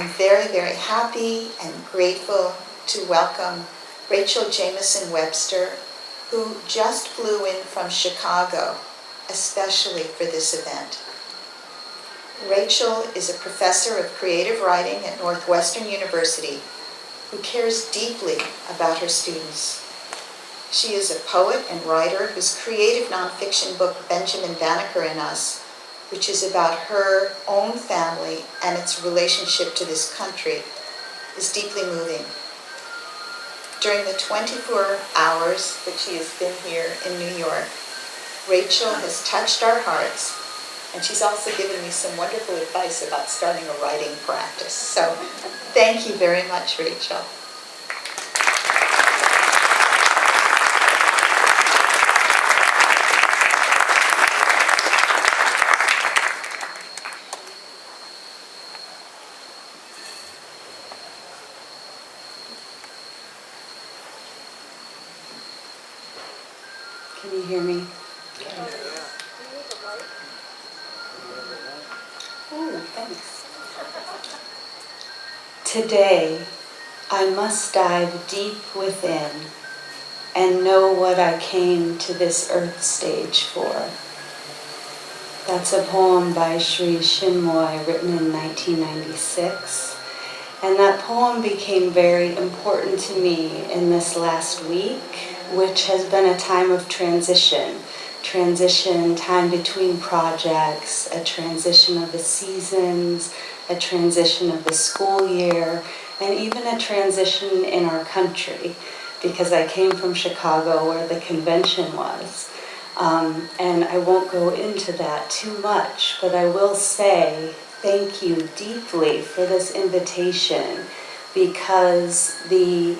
I'm very, very happy and grateful to welcome Rachel Jamison Webster, who just flew in from Chicago, especially for this event. Rachel is a professor of creative writing at Northwestern University who cares deeply about her students. She is a poet and writer whose creative nonfiction book, Benjamin Banneker and Us, which is about her own family and its relationship to this country, is deeply moving. During the 24 hours that she has been here in New York, Rachel has touched our hearts, and she's also given me some wonderful advice about starting a writing practice. So thank you very much, Rachel. Can you hear me? Oh, thanks. Today, I must dive deep within and know what I came to this earth stage for. That's a poem by Sri Chinmoy written in 1996. And that poem became very important to me in this last week, which has been a time of transition, time between projects, a transition of the seasons, a transition of the school year, and even a transition in our country, because I came from Chicago where the convention was. And I won't go into that too much, but I will say thank you deeply for this invitation, because the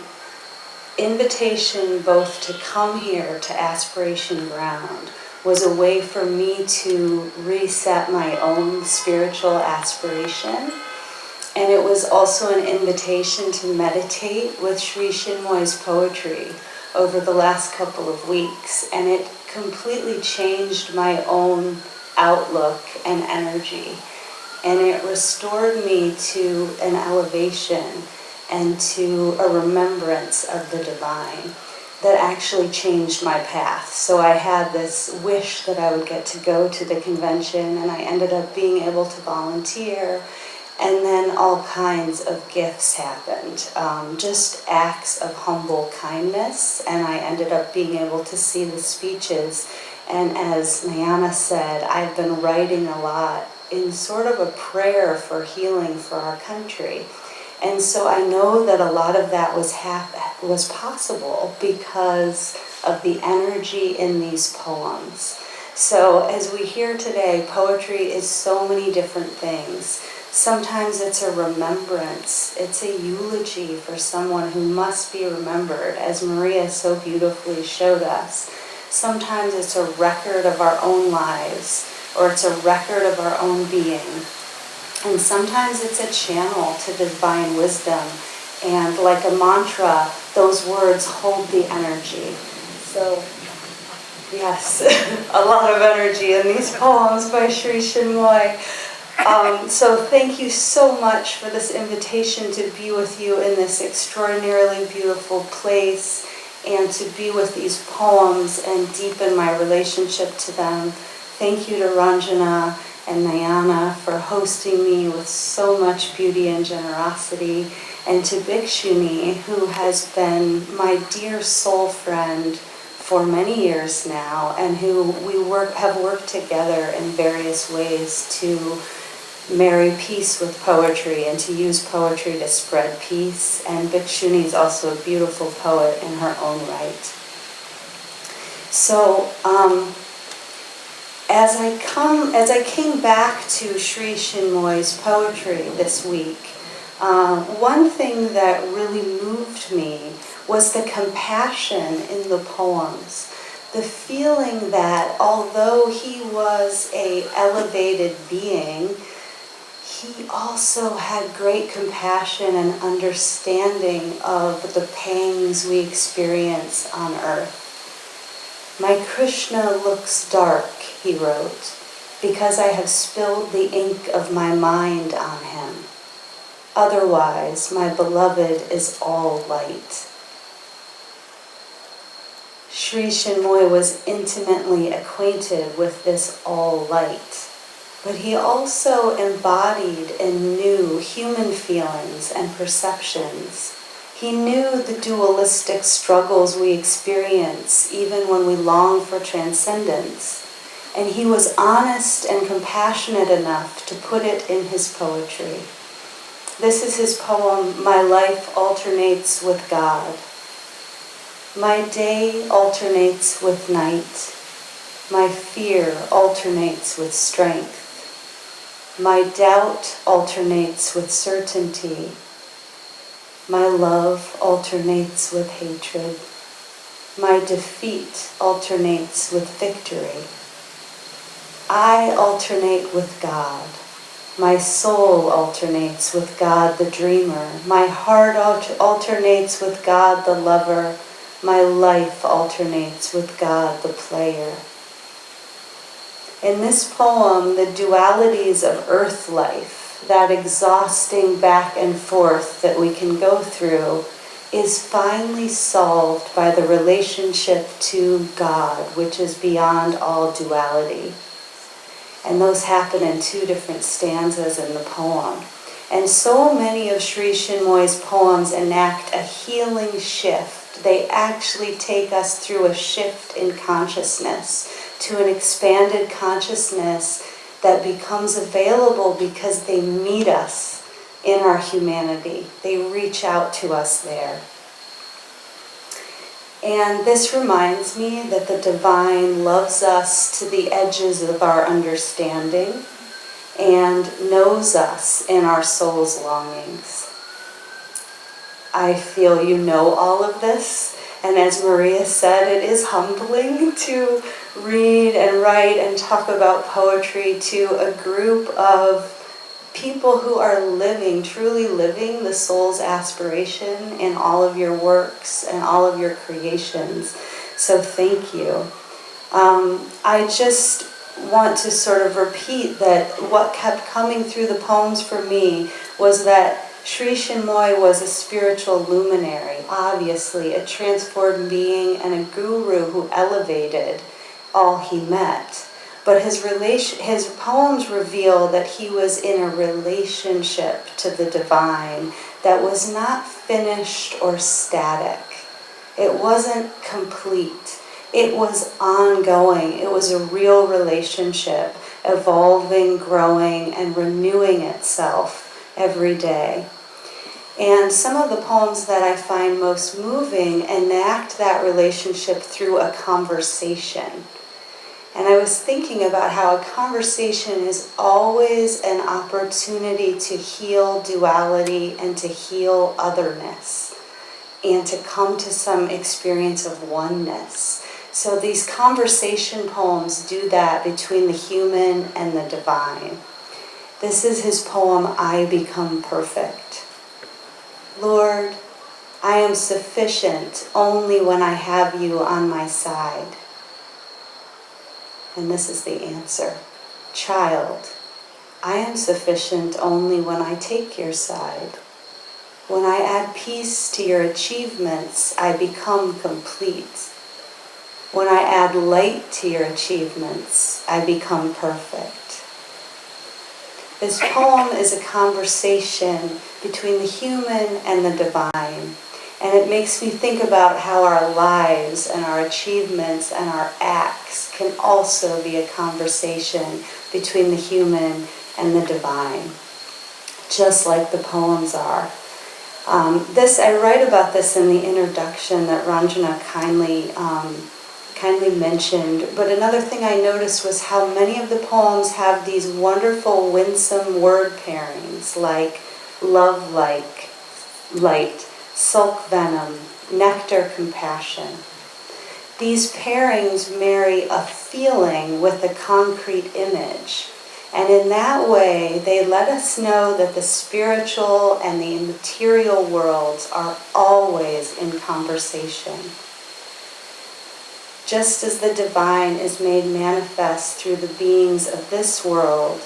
invitation both to come here to Aspiration Ground was a way for me to reset my own spiritual aspiration. And it was also an invitation to meditate with Sri Chinmoy's poetry over the last couple of weeks. And it completely changed my own outlook and energy. And it restored me to an elevation and to a remembrance of the divine that actually changed my path. So I had this wish that I would get to go to the convention, and I ended up being able to volunteer, and then all kinds of gifts happened, just acts of humble kindness, and I ended up being able to see the speeches. And as Nayana said, I've been writing a lot in sort of a prayer for healing for our country. And so I know that a lot of that was possible because of the energy in these poems. So as we hear today, poetry is so many different things. Sometimes it's a remembrance, it's a eulogy for someone who must be remembered, as Maria so beautifully showed us. Sometimes it's a record of our own lives, or it's a record of our own being. And sometimes it's a channel to divine wisdom. And like a mantra, those words hold the energy. So, yes, a lot of energy in these poems by Sri Chinmoy. So thank you so much for this invitation to be with you in this extraordinarily beautiful place and to be with these poems and deepen my relationship to them. Thank you to Ranjana and Nayana for hosting me with so much beauty and generosity, and to Bhikshuni, who has been my dear soul friend for many years now, and who have worked together in various ways to marry peace with poetry and to use poetry to spread peace. And Bhikshuni is also a beautiful poet in her own right. So, as I came back to Sri Chinmoy's poetry this week, one thing that really moved me was the compassion in the poems. The feeling that although he was an elevated being, he also had great compassion and understanding of the pangs we experience on earth. My Krishna looks dark, he wrote, because I have spilled the ink of my mind on him. Otherwise, my beloved is all light. Sri Chinmoy was intimately acquainted with this all light, but he also embodied and knew human feelings and perceptions. He knew the dualistic struggles we experience even when we long for transcendence, and he was honest and compassionate enough to put it in his poetry. This is his poem, "My life alternates with God." My day alternates with night. My fear alternates with strength. My doubt alternates with certainty. My love alternates with hatred. My defeat alternates with victory. I alternate with God. My soul alternates with God the dreamer. My heart alternates with God the lover. My life alternates with God the player. In this poem, the dualities of earth life, that exhausting back and forth that we can go through, is finally solved by the relationship to God, which is beyond all duality. And those happen in two different stanzas in the poem. And so many of Sri Chinmoy's poems enact a healing shift. They actually take us through a shift in consciousness to an expanded consciousness that becomes available because they meet us in our humanity. They reach out to us there. And this reminds me that the divine loves us to the edges of our understanding and knows us in our soul's longings. I feel you know all of this, and as Maria said, it is humbling to read and write and talk about poetry to a group of people who are living, truly living the soul's aspiration in all of your works and all of your creations. So thank you. I just want to sort of repeat that what kept coming through the poems for me was that Sri Chinmoy was a spiritual luminary, obviously, a transformed being and a guru who elevated all he met. But his poems reveal that he was in a relationship to the divine that was not finished or static. It wasn't complete. It was ongoing. It was a real relationship, evolving, growing, and renewing itself every day. And some of the poems that I find most moving enact that relationship through a conversation. And I was thinking about how a conversation is always an opportunity to heal duality and to heal otherness and to come to some experience of oneness. So these conversation poems do that between the human and the divine. This is his poem, "I Become Perfect." Lord, I am sufficient only when I have you on my side. And this is the answer. Child, I am sufficient only when I take your side. When I add peace to your achievements, I become complete. When I add light to your achievements, I become perfect. This poem is a conversation between the human and the divine. And it makes me think about how our lives and our achievements and our acts can also be a conversation between the human and the divine, just like the poems are. I write about this in the introduction that Ranjana kindly mentioned, but another thing I noticed was how many of the poems have these wonderful winsome word pairings like love-like, light, sulk venom, nectar compassion. These pairings marry a feeling with a concrete image. And in that way, they let us know that the spiritual and the immaterial worlds are always in conversation. Just as the divine is made manifest through the beings of this world,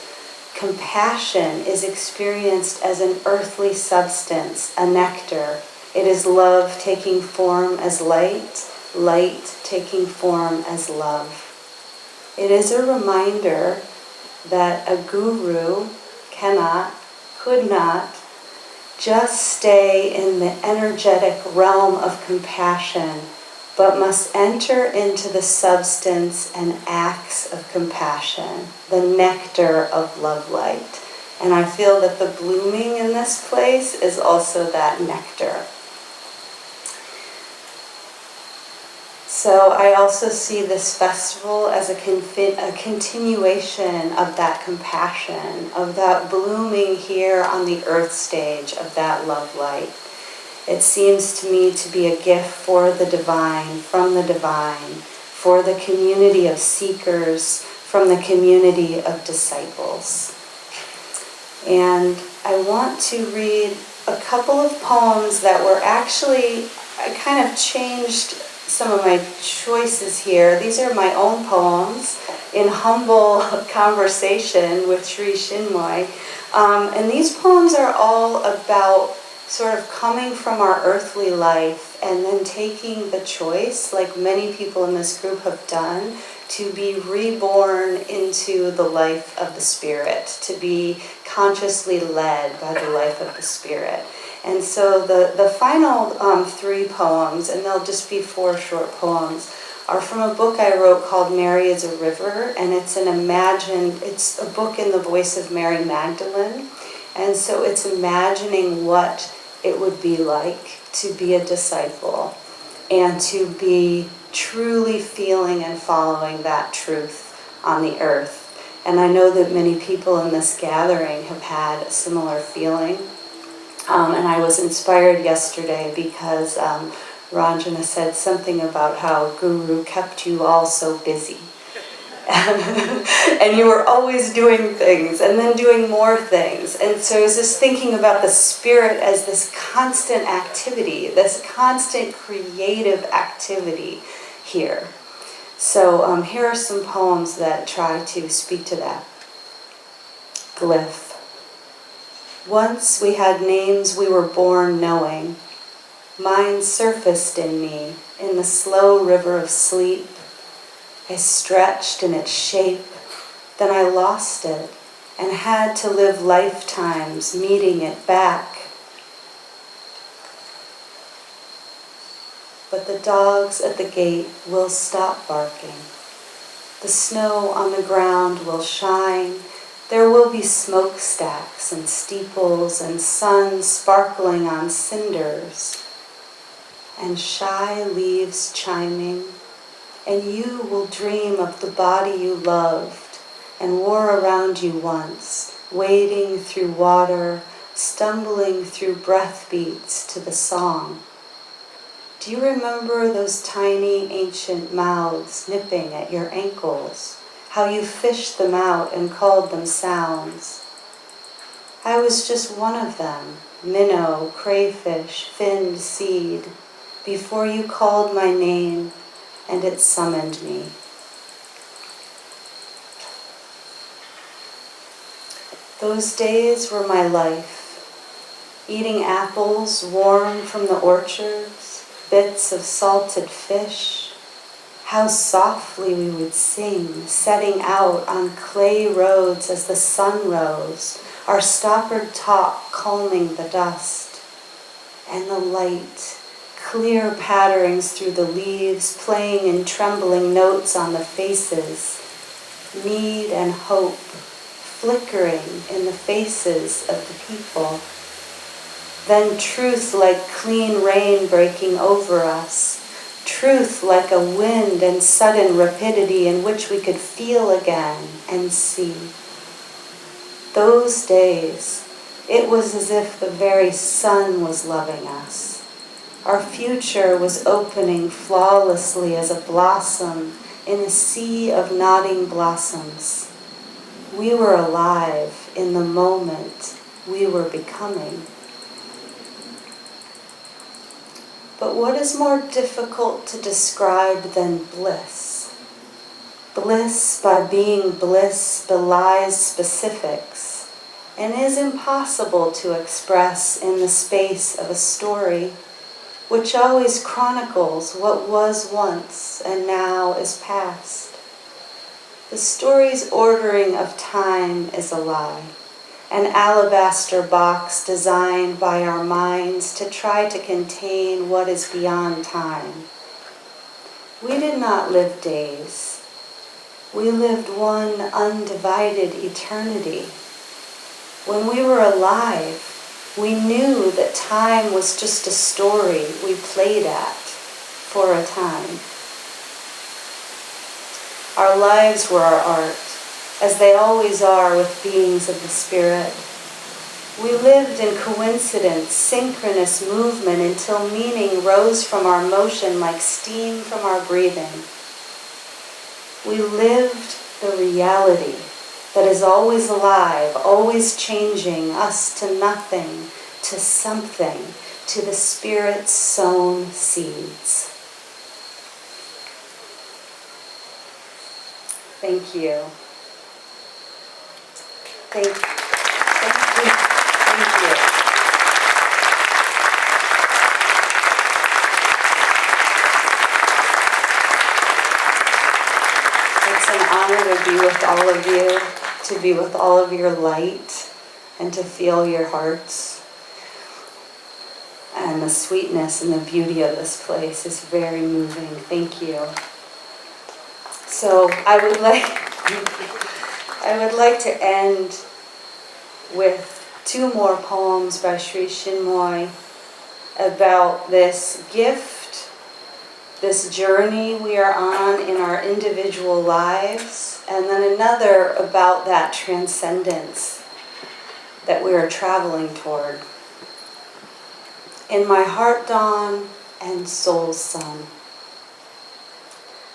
compassion is experienced as an earthly substance, a nectar. It is love taking form as light, light taking form as love. It is a reminder that a guru could not just stay in the energetic realm of compassion, but must enter into the substance and acts of compassion, the nectar of love light. And I feel that the blooming in this place is also that nectar. So I also see this festival as a continuation of that compassion, of that blooming here on the earth stage, of that love light. It seems to me to be a gift for the divine, from the divine, for the community of seekers, from the community of disciples. And I want to read a couple of poems that were actually, I kind of changed some of my choices here. These are my own poems in humble conversation with Sri Chinmoy. And these poems are all about sort of coming from our earthly life and then taking the choice, like many people in this group have done, to be reborn into the life of the Spirit, to be consciously led by the life of the Spirit. And so the final 3 poems, and they'll just be 4 short poems, are from a book I wrote called Mary is a River, and it's a book in the voice of Mary Magdalene. And so it's imagining what it would be like to be a disciple and to be truly feeling and following that truth on the earth. And I know that many people in this gathering have had a similar feeling. And I was inspired yesterday because Ranjana said something about how Guru kept you all so busy. And you were always doing things and then doing more things. And so I was just thinking about the Spirit as this constant activity, this constant creative activity here. So here are some poems that try to speak to that. Glyph. Once we had names we were born knowing. Mine surfaced in me in the slow river of sleep. I stretched in its shape, then I lost it and had to live lifetimes meeting it back. But the dogs at the gate will stop barking. The snow on the ground will shine. There will be smokestacks and steeples and sun sparkling on cinders and shy leaves chiming. And you will dream of the body you loved and wore around you once, wading through water, stumbling through breath beats to the song. Do you remember those tiny ancient mouths nipping at your ankles? How you fished them out and called them sounds? I was just one of them, minnow, crayfish, finned seed, before you called my name and it summoned me. Those days were my life, eating apples warm from the orchards, bits of salted fish. How softly we would sing, setting out on clay roads as the sun rose, our stoppered talk calming the dust. And the light, clear patterings through the leaves, playing in trembling notes on the faces, need and hope, flickering in the faces of the people. Then truth like clean rain breaking over us, truth like a wind and sudden rapidity in which we could feel again and see. Those days, it was as if the very sun was loving us. Our future was opening flawlessly as a blossom in a sea of nodding blossoms. We were alive in the moment we were becoming. But what is more difficult to describe than bliss? Bliss by being bliss belies specifics and is impossible to express in the space of a story, which always chronicles what was once and now is past. The story's ordering of time is a lie, an alabaster box designed by our minds to try to contain what is beyond time. We did not live days. We lived one undivided eternity. When we were alive, we knew that time was just a story we played at for a time. Our lives were our art, as they always are with beings of the spirit. We lived in coincidence, synchronous movement until meaning rose from our motion like steam from our breathing. We lived the reality that is always alive, always changing us to nothing, to something, to the Spirit's sown seeds. Thank you. Thank you. Thank you. Thank you. It's an honor to be with all of you, to be with all of your light, and to feel your hearts. And the sweetness and the beauty of this place is very moving. Thank you. So I would like to end with 2 more poems by Sri Chinmoy about this gift, this journey we are on in our individual lives, and then another about that transcendence that we are traveling toward. In my heart dawn and soul sun,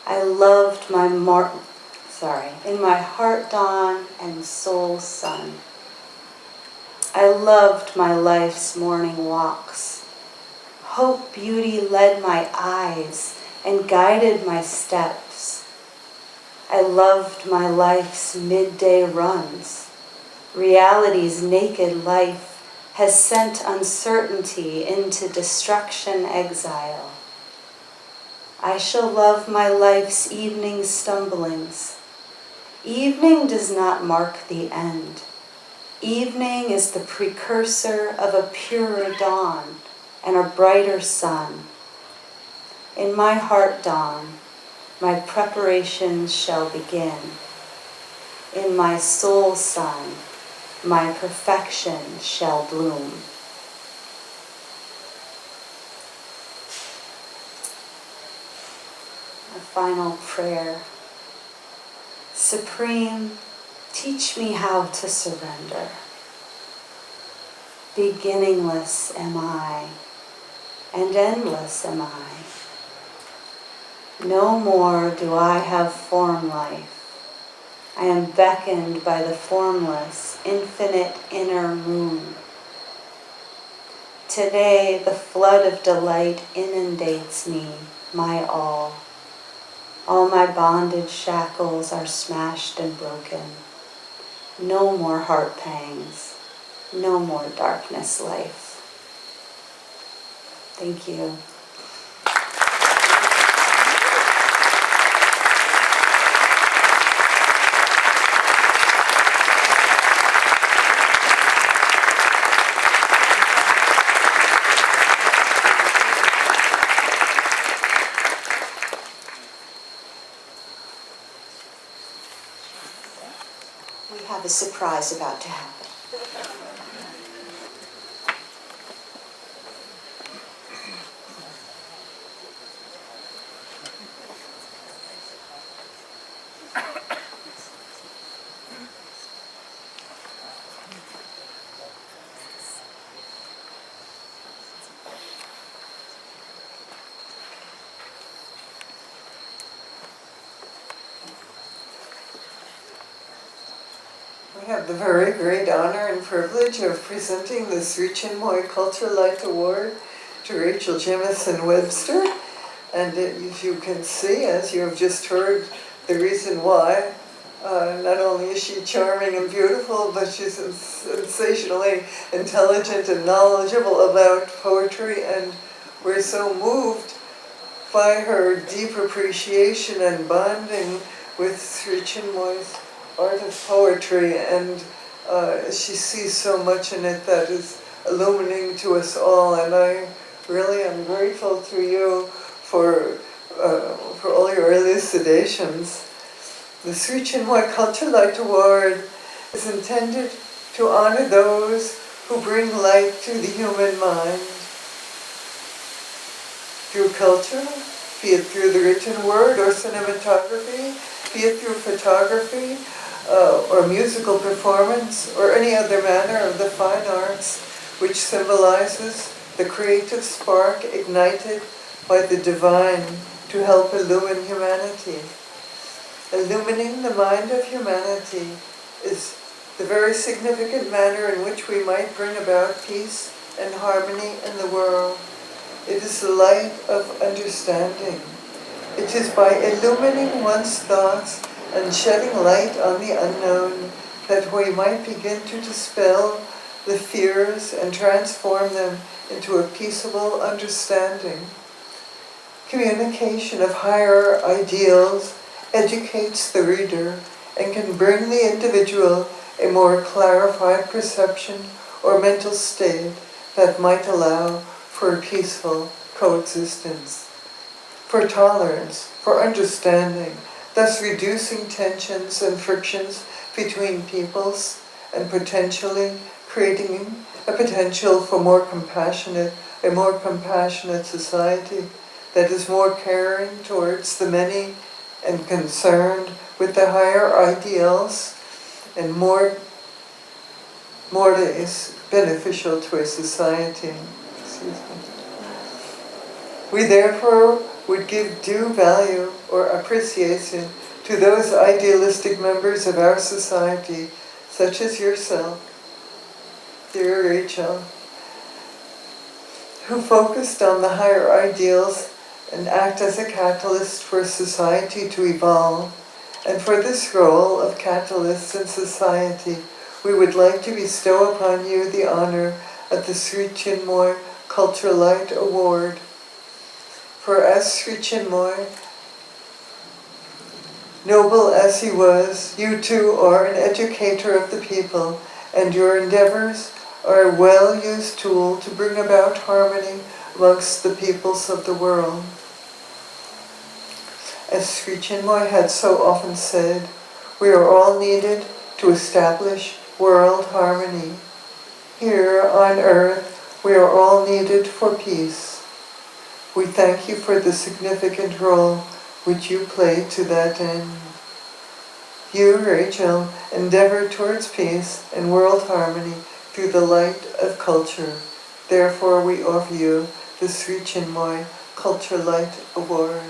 I loved my in my heart dawn and soul sun, I loved my life's morning walks. Hope beauty led my eyes and guided my steps. I loved my life's midday runs. Reality's naked life has sent uncertainty into destruction exile. I shall love my life's evening stumblings. Evening does not mark the end. Evening is the precursor of a purer dawn and a brighter sun. In my heart dawn, my preparations shall begin. In my soul sun, my perfection shall bloom. A final prayer. Supreme, teach me how to surrender. Beginningless am I, and endless am I. No more do I have form life. I am beckoned by the formless, infinite inner moon. Today the flood of delight inundates me, my all. All my bondage shackles are smashed and broken. No more heart pangs, no more darkness life. Thank you. We have a surprise about to happen. We have the very great honor and privilege of presenting the Sri Chinmoy Culture-Light Award to Rachel Jamison Webster. And as you can see, as you have just heard, the reason why. Not only is she charming and beautiful, but she's sensationally intelligent and knowledgeable about poetry, and we're so moved by her deep appreciation and bonding with Sri Chinmoy's art of poetry, and she sees so much in it that is illuminating to us all, and I really am grateful to you for all your elucidations. The Sri Chinmoy Culture-Light Award is intended to honor those who bring light to the human mind through culture, be it through the written word or cinematography, be it through photography or musical performance or any other manner of the fine arts which symbolizes the creative spark ignited by the divine to help illumine humanity. Illumining the mind of humanity is the very significant manner in which we might bring about peace and harmony in the world. It is the light of understanding. It is by illumining one's thoughts and shedding light on the unknown that we might begin to dispel the fears and transform them into a peaceable understanding. Communication of higher ideals educates the reader and can bring the individual a more clarified perception or mental state that might allow for a peaceful coexistence, for tolerance, for understanding, thus reducing tensions and frictions between peoples and potentially creating a potential for a more compassionate society that is more caring towards the many and concerned with the higher ideals and more is beneficial to a society. We therefore would give due value or appreciation to those idealistic members of our society, such as yourself, dear Rachel, who focused on the higher ideals and act as a catalyst for society to evolve. And for this role of catalyst in society, we would like to bestow upon you the honor of the Sri Chinmoy Culture-Light Award. For as Sri Chinmoy, noble as he was, you too are an educator of the people, and your endeavors are a well-used tool to bring about harmony amongst the peoples of the world. As Sri Chinmoy had so often said, we are all needed to establish world harmony. Here on earth, we are all needed for peace. We thank you for the significant role which you play to that end. You, Rachel, endeavor towards peace and world harmony through the light of culture. Therefore, we offer you the Sri Chinmoy Culture-Light Award.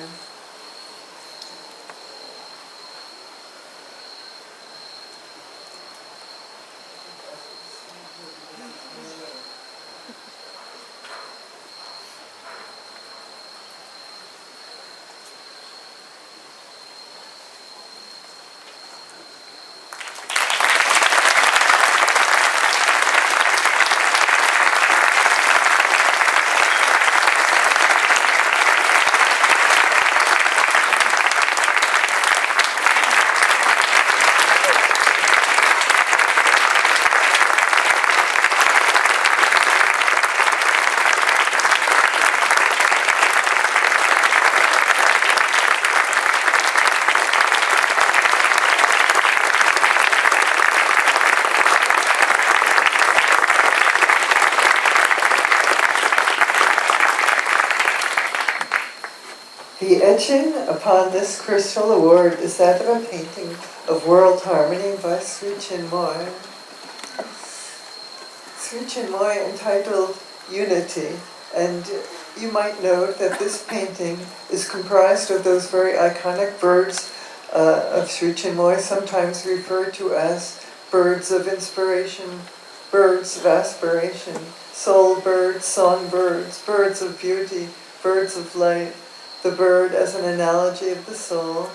The etching upon this crystal award is that of a painting of World Harmony by Sri Chinmoy. Sri Chinmoy entitled Unity, and you might note that this painting is comprised of those very iconic birds of Sri Chinmoy, sometimes referred to as birds of inspiration, birds of aspiration, soul birds, song birds, birds of beauty, birds of light. The bird as an analogy of the soul,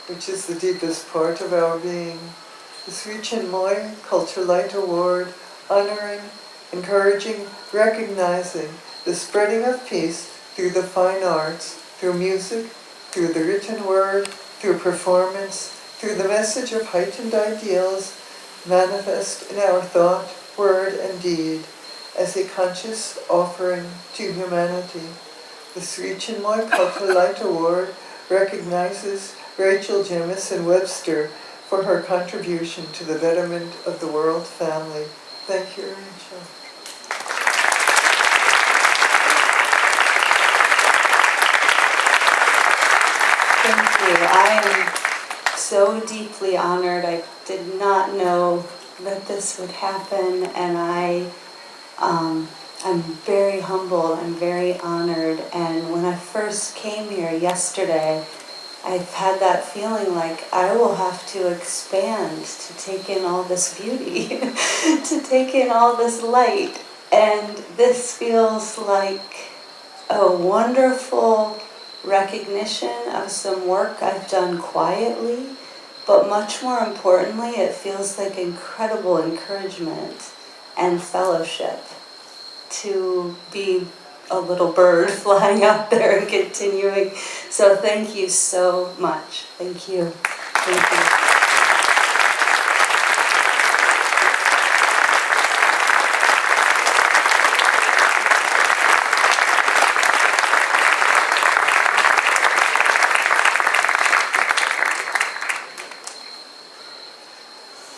which is the deepest part of our being. The Sri Chinmoy Culture-Light Award, honoring, encouraging, recognizing the spreading of peace through the fine arts, through music, through the written word, through performance, through the message of heightened ideals manifest in our thought, word, and deed as a conscious offering to humanity. The Sri Chinmoy Culture-Light Award recognizes Rachel Jamison Webster for her contribution to the betterment of the world family. Thank you, Rachel. Thank you. I am so deeply honored. I did not know that this would happen, and I'm very humble. I'm very honored. And when I first came here yesterday, I've had that feeling like I will have to expand to take in all this beauty, to take in all this light. And this feels like a wonderful recognition of some work I've done quietly, but much more importantly, it feels like incredible encouragement and fellowship to be a little bird flying out there and continuing. So thank you so much. Thank you. Thank you.